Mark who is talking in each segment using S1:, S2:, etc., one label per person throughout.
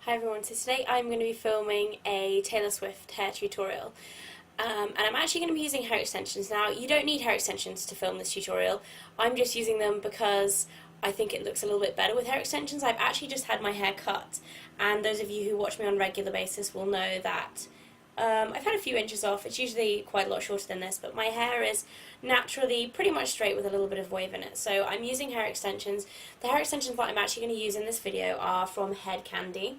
S1: Hi everyone, so today I'm going to be filming a Taylor Swift hair tutorial. And I'm actually going to be using hair extensions. Now, you don't need hair extensions to film this tutorial. I'm just using them because I think it looks a little bit better with hair extensions. I've actually just had my hair cut, and those of you who watch me on a regular basis will know that I've had a few inches off. It's usually quite a lot shorter than this, but my hair is naturally pretty much straight with a little bit of wave in it. So I'm using hair extensions. The hair extensions that I'm actually going to use in this video are from Hed Kandi.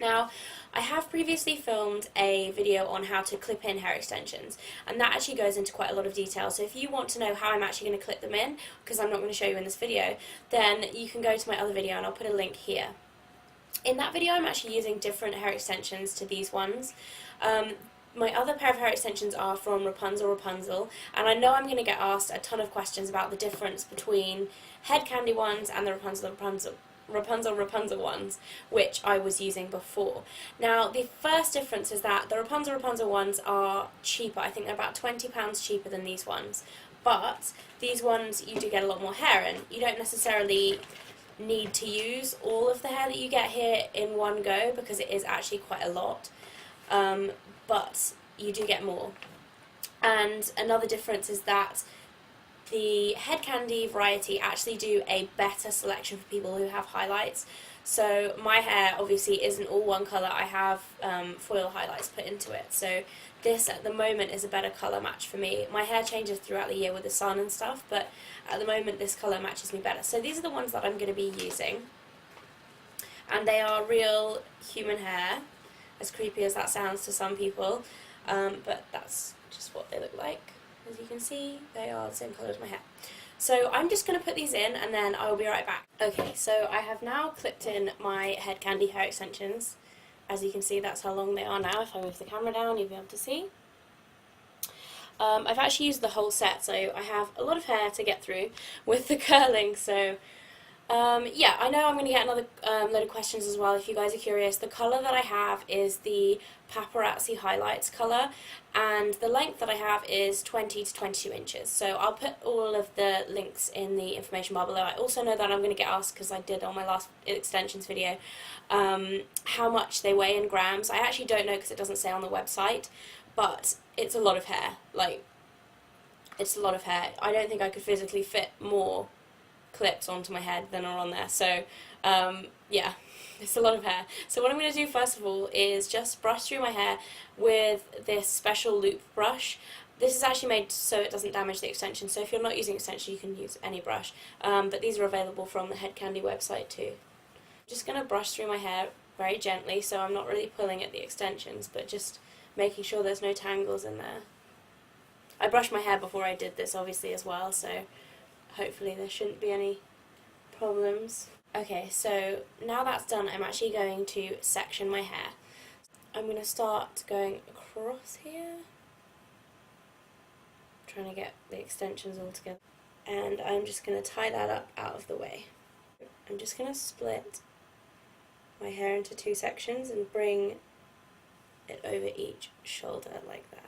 S1: Now, I have previously filmed a video on how to clip in hair extensions, and that actually goes into quite a lot of detail. So if you want to know how I'm actually going to clip them in, because I'm not going to show you in this video, then you can go to my other video and I'll put a link here. In that video I'm actually using different hair extensions to these ones. My other pair of hair extensions are from Rapunzel Rapunzel, and I know I'm going to get asked a ton of questions about the difference between Hed Kandi ones and the Rapunzel Rapunzel ones, which I was using before. Now, the first difference is that the Rapunzel Rapunzel ones are cheaper. I think they're about £20 cheaper than these ones. But these ones, you do get a lot more hair in. You don't necessarily need to use all of the hair that you get here in one go, because it is actually quite a lot. But you do get more. And another difference is that the Hed Kandi variety actually do a better selection for people who have highlights. So my hair obviously isn't all one colour, I have foil highlights put into it. So this at the moment is a better colour match for me. My hair changes throughout the year with the sun and stuff, but at the moment this colour matches me better. So these are the ones that I'm going to be using. And they are real human hair, as creepy as that sounds to some people, but that's just what they look like. As you can see, they are the same colour as my hair. So I'm just going to put these in and then I will be right back. Okay, so I have now clipped in my Hed Kandi hair extensions. As you can see, that's how long they are now. If I move the camera down, you'll be able to see. I've actually used the whole set, so I have a lot of hair to get through with the curling, so yeah, I know I'm going to get another load of questions as well if you guys are curious. The colour that I have is the Paparazzi Highlights colour, and the length that I have is 20 to 22 inches. So I'll put all of the links in the information bar below. I also know that I'm going to get asked, because I did on my last extensions video, how much they weigh in grams. I actually don't know because it doesn't say on the website, but it's a lot of hair. Like, it's a lot of hair. I don't think I could physically fit more clips onto my head than are on there, so yeah, it's a lot of hair. So what I'm going to do first of all is just brush through my hair with this special loop brush. This is actually made so it doesn't damage the extension, so if you're not using extension you can use any brush, but these are available from the Hed Kandi website too. I'm just going to brush through my hair very gently, so I'm not really pulling at the extensions, but just making sure there's no tangles in there. I brushed my hair before I did this obviously as well, so hopefully there shouldn't be any problems. Okay, so now that's done, I'm actually going to section my hair. I'm going to start going across here, trying to get the extensions all together, and I'm just going to tie that up out of the way. I'm just going to split my hair into two sections and bring it over each shoulder like that.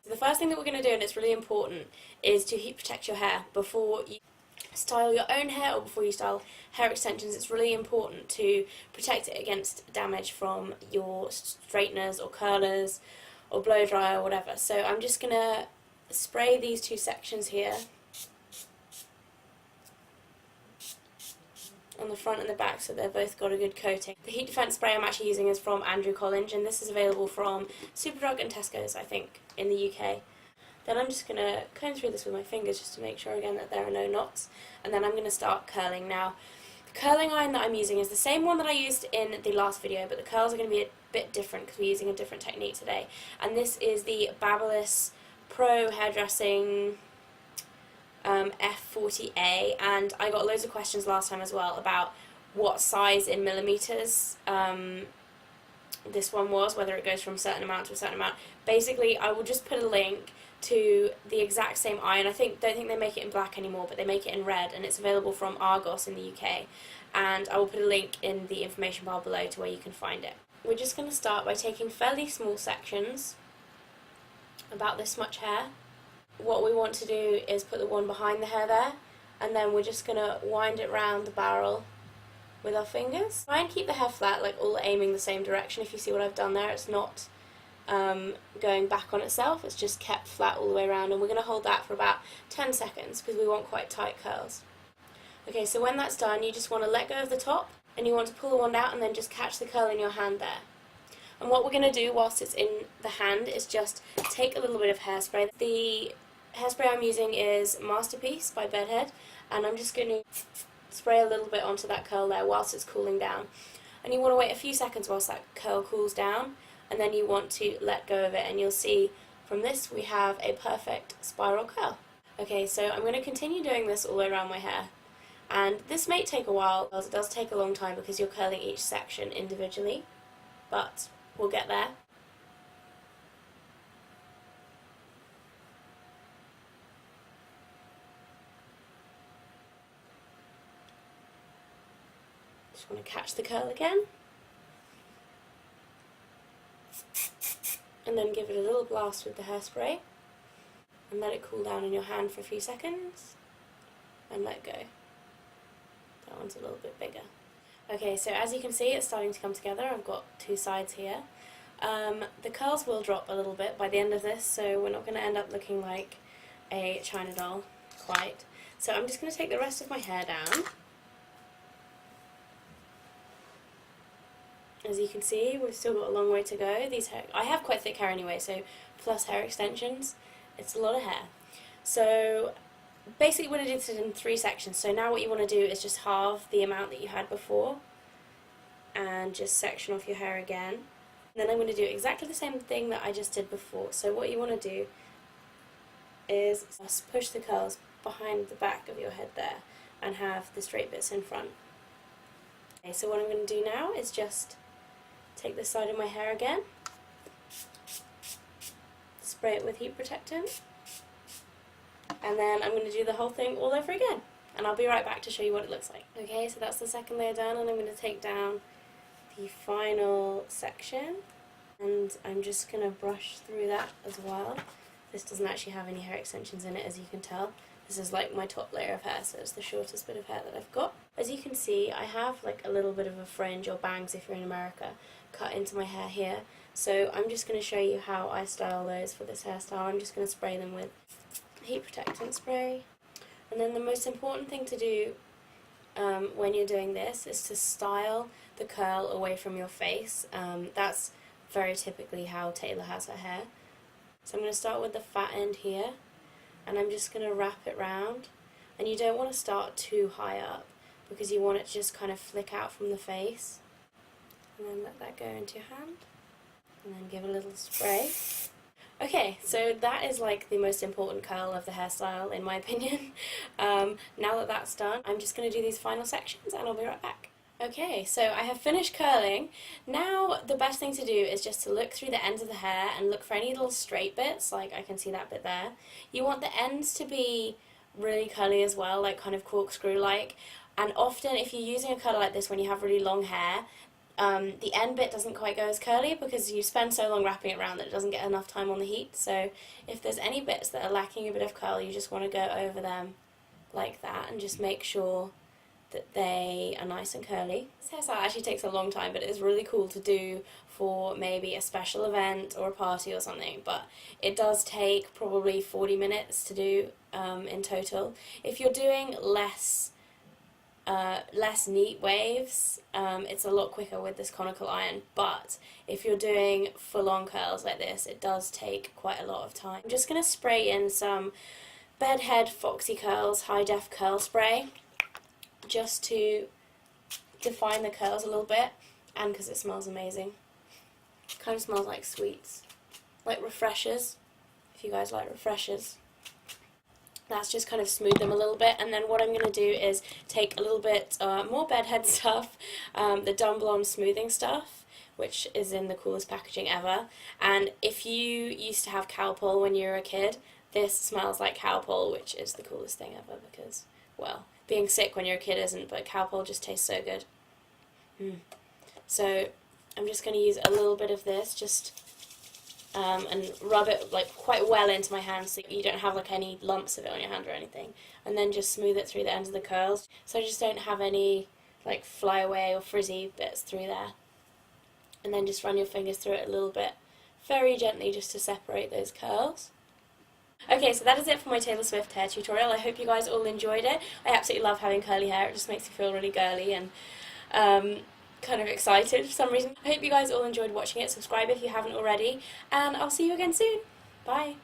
S1: The first thing that we're going to do, and it's really important, is to heat protect your hair before you style your own hair or before you style hair extensions. It's really important to protect it against damage from your straighteners or curlers or blow dryer or whatever. So I'm just going to spray these two sections here on the front and the back, so they've both got a good coating. The heat defense spray I'm actually using is from Andrew Collins, and this is available from Superdrug and Tesco's, I think, in the UK. Then I'm just going to comb through this with my fingers just to make sure again that there are no knots, and then I'm going to start curling. Now, the curling iron that I'm using is the same one that I used in the last video, but the curls are going to be a bit different because we're using a different technique today. And this is the Babyliss Pro Hairdressing F40A, and I got loads of questions last time as well about what size in millimeters this one was, whether it goes from a certain amount to a certain amount. Basically, I will just put a link to the exact same iron. Don't think they make it in black anymore, but they make it in red, and it's available from Argos in the UK, and I will put a link in the information bar below to where you can find it. We're just going to start by taking fairly small sections, about this much hair. What we want to do is put the one behind the hair there, and then we're just going to wind it round the barrel with our fingers. Try and keep the hair flat, like all aiming the same direction. If you see what I've done there, it's not going back on itself, it's just kept flat all the way around, and we're going to hold that for about 10 seconds because we want quite tight curls. Okay, so when that's done, you just want to let go of the top and you want to pull the wand out and then just catch the curl in your hand there. And what we're going to do whilst it's in the hand is just take a little bit of hairspray. The hairspray I'm using is Masterpiece by Bedhead, and I'm just going to spray a little bit onto that curl there whilst it's cooling down. And you want to wait a few seconds whilst that curl cools down, and then you want to let go of it, and you'll see from this we have a perfect spiral curl. Okay, so I'm going to continue doing this all the way around my hair. And this may take a while, because it does take a long time because you're curling each section individually, but we'll get there. Just want to catch the curl again. And then give it a little blast with the hairspray. And let it cool down in your hand for a few seconds. And let go. That one's a little bit bigger. Okay, so as you can see, it's starting to come together. I've got two sides here. The curls will drop a little bit by the end of this, so we're not going to end up looking like a China doll, quite. So I'm just going to take the rest of my hair down. As you can see, we've still got a long way to go. I have quite thick hair anyway, so plus hair extensions, it's a lot of hair. So basically we're going to do this in 3 sections. So now what you want to do is just halve the amount that you had before and just section off your hair again. And then I'm going to do exactly the same thing that I just did before. So what you want to do is just push the curls behind the back of your head there and have the straight bits in front. Okay, so what I'm going to do now is just take this side of my hair again, spray it with heat protectant, and then I'm going to do the whole thing all over again, and I'll be right back to show you what it looks like. Okay, so that's the second layer done, and I'm going to take down the final section, and I'm just going to brush through that as well. This doesn't actually have any hair extensions in it, as you can tell. This is like my top layer of hair, so it's the shortest bit of hair that I've got. As you can see, I have like a little bit of a fringe, or bangs if you're in America, cut into my hair here. So I'm just going to show you how I style those for this hairstyle. I'm just going to spray them with heat protectant spray. And then the most important thing to do when you're doing this is to style the curl away from your face. That's very typically how Taylor has her hair. So I'm going to start with the fat end here, and I'm just going to wrap it round. And you don't want to start too high up because you want it to just kind of flick out from the face. And then let that go into your hand, and then give a little spray. Okay, so that is like the most important curl of the hairstyle in my opinion. Now that that's done, I'm just going to do these final sections and I'll be right back. Okay, so I have finished curling. Now the best thing to do is just to look through the ends of the hair and look for any little straight bits, like I can see that bit there. You want the ends to be really curly as well, like kind of corkscrew-like. And often if you're using a curler like this when you have really long hair, the end bit doesn't quite go as curly because you spend so long wrapping it around that it doesn't get enough time on the heat. So if there's any bits that are lacking a bit of curl, you just want to go over them like that and just make sure that they are nice and curly. This hairstyle actually takes a long time, but it is really cool to do for maybe a special event or a party or something, but it does take probably 40 minutes to do in total. If you're doing less neat waves, it's a lot quicker with this conical iron, but if you're doing full-on curls like this, it does take quite a lot of time. I'm just going to spray in some Bedhead Foxy Curls High Def Curl Spray just to define the curls a little bit, and because it smells amazing. It kind of smells like sweets, like refreshers, if you guys like refreshers. That's just kind of smooth them a little bit, and then what I'm going to do is take a little bit more Bedhead stuff, the Dumb Blonde smoothing stuff, which is in the coolest packaging ever. And if you used to have Calpol when you were a kid, this smells like Calpol, which is the coolest thing ever because, well, being sick when you're a kid isn't, but Calpol just tastes so good. So I'm just going to use a little bit of this, just and rub it like quite well into my hand so you don't have like any lumps of it on your hand or anything, and then just smooth it through the ends of the curls so I just don't have any like flyaway or frizzy bits through there. And then just run your fingers through it a little bit, very gently, just to separate those curls. Okay, so that is it for my Taylor Swift hair tutorial. I hope you guys all enjoyed it. I absolutely love having curly hair. It just makes me feel really girly and kind of excited for some reason. I hope you guys all enjoyed watching it. Subscribe if you haven't already, and I'll see you again soon. Bye.